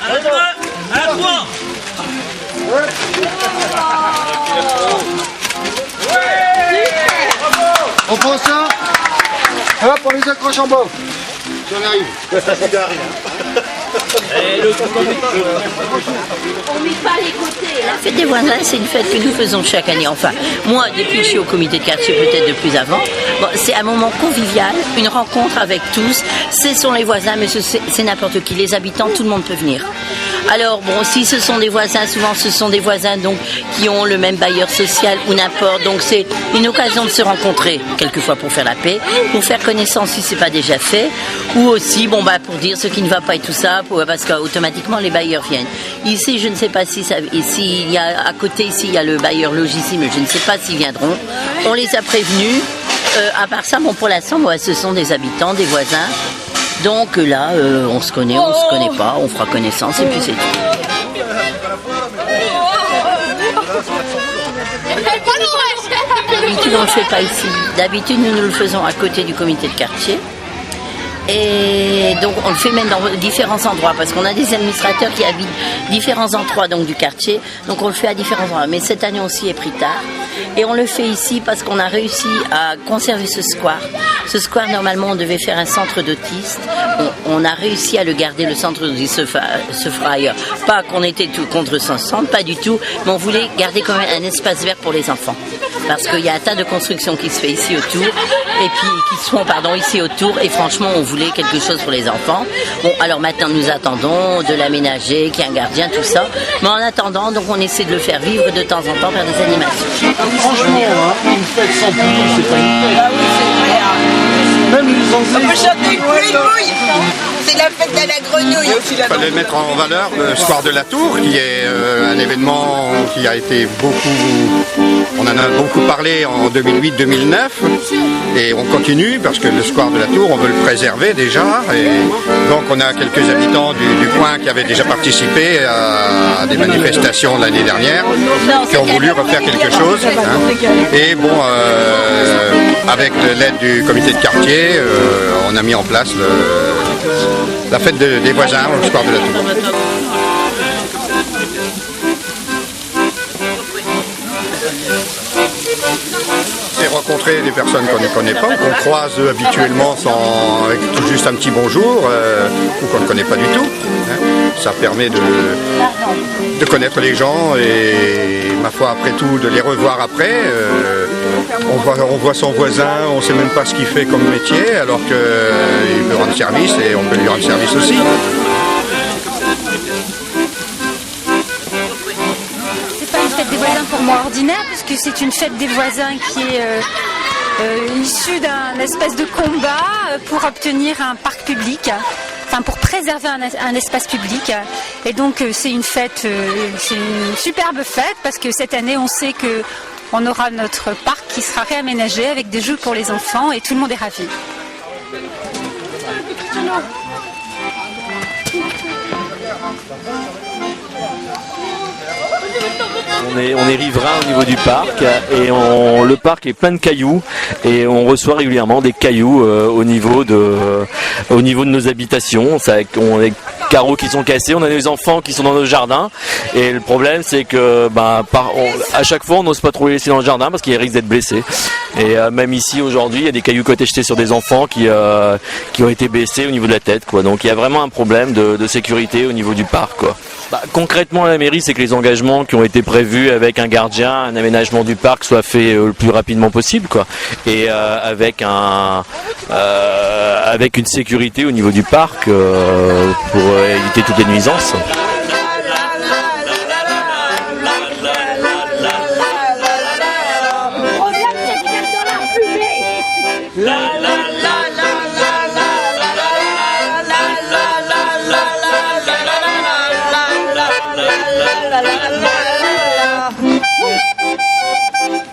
À la 2, à la 3. On prend ça. Hop, on les accroche en bas. Si on arrive. On met pas les côtés. La fête des voisins, c'est une fête que nous faisons chaque année. Enfin, moi, depuis que je suis au comité de quartier, peut-être de plus avant. Bon, c'est un moment convivial, une rencontre avec tous. Ce sont les voisins, mais c'est n'importe qui. Les habitants, tout le monde peut venir. Alors, bon, si ce sont des voisins, souvent ce sont des voisins donc qui ont le même bailleur social ou n'importe. Donc, c'est une occasion de se rencontrer, quelquefois pour faire la paix, pour faire connaissance si c'est pas déjà fait, ou aussi, bon, bah, pour dire ce qui ne va pas et tout ça, parce qu'automatiquement les bailleurs viennent. Ici, je ne sais pas si il y a à côté ici, il y a le bailleur Logissime, je ne sais pas s'ils viendront. On les a prévenus. À part ça, bon, pour l'instant, ouais, ce sont des habitants, des voisins. Donc là, on se connaît, on se connaît pas, on fera connaissance et puis c'est tout. D'habitude, on ne le fait pas ici. D'habitude, nous le faisons à côté du comité de quartier. Et donc on le fait même dans différents endroits parce qu'on a des administrateurs qui habitent différents endroits donc du quartier, donc on le fait à différents endroits. Mais cette année aussi est pris tard et on le fait ici parce qu'on a réussi à conserver ce square. Ce square, normalement, on devait faire un centre d'autistes. On a réussi à le garder, le centre d'autistes se fera ailleurs. Pas qu'on était tout contre son centre, pas du tout, mais on voulait garder quand même un espace vert pour les enfants. Parce qu'il y a un tas de constructions qui se fait ici autour, et puis qui se font, ici autour, et franchement, on voulait quelque chose pour les enfants. Bon, alors maintenant, nous attendons de l'aménager, qu'il y ait un gardien, tout ça. Mais en attendant, donc, on essaie de le faire vivre de temps en temps par des animations. Franchement, hein, une fête sans public, c'est pas une fête. Ah oui, c'est vrai. Même les On peut chanter grenouille. C'est la fête à la grenouille. Il fallait mettre en valeur le Square de la Tour, qui est un événement qui a été on en a beaucoup parlé en 2008-2009, et on continue parce que le Square de la Tour, on veut le préserver déjà, et donc on a quelques habitants du coin qui avaient déjà participé à des manifestations l'année dernière, qui ont voulu refaire quelque chose, hein. Et bon, avec l'aide du comité de quartier, on a mis en place la fête des voisins au Square de la Tour. C'est rencontrer des personnes qu'on ne connaît pas, qu'on croise habituellement avec tout juste un petit bonjour, ou qu'on ne connaît pas du tout, hein. Ça permet de connaître les gens et, ma foi, après tout, de les revoir après. On voit son voisin, on ne sait même pas ce qu'il fait comme métier, alors qu'il peut rendre service et on peut lui rendre service aussi. C'est pas une fête des voisins pour moi ordinaire, puisque c'est une fête des voisins qui est issue d'un espèce de combat pour obtenir un parc public. Enfin, pour préserver un espace public. Et donc c'est une fête, c'est une superbe fête parce que cette année on sait que on aura notre parc qui sera réaménagé avec des jeux pour les enfants et tout le monde est ravi. On est riverain au niveau du parc et le parc est plein de cailloux et on reçoit régulièrement des cailloux au niveau de nos habitations. On a des carreaux qui sont cassés, on a des enfants qui sont dans nos jardins et le problème c'est que à chaque fois on n'ose pas trop les laisser dans le jardin parce qu'ils risquent d'être blessés. Et même ici aujourd'hui il y a des cailloux qui ont été jetés sur des enfants qui ont été blessés au niveau de la tête, quoi. Donc il y a vraiment un problème de sécurité au niveau du parc, quoi. Concrètement à la mairie, c'est que les engagements qui ont été prévus avec un gardien, un aménagement du parc soient faits le plus rapidement possible, quoi. Et avec une sécurité au niveau du parc pour éviter toutes les nuisances.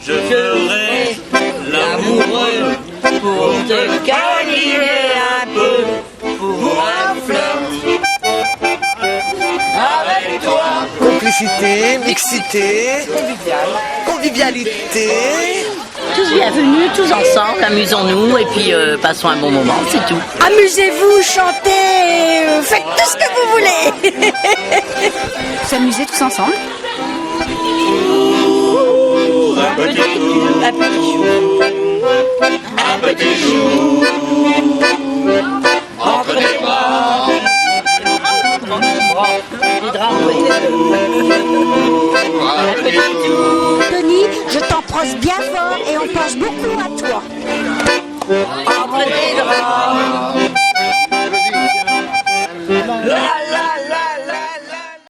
Je ferai l'amoureux pour te câliner un peu, pour un flirt avec toi. Complicité, mixité, convivialité. tous bienvenus, tous ensemble, amusons-nous et puis passons un bon moment, c'est tout. Amusez-vous, chantez, faites tout ce que vous voulez. S'amuser tous ensemble. Un petit chou entre les bras. Tony, je t'embrasse bien fort et on pense beaucoup à toi. Entre les bras.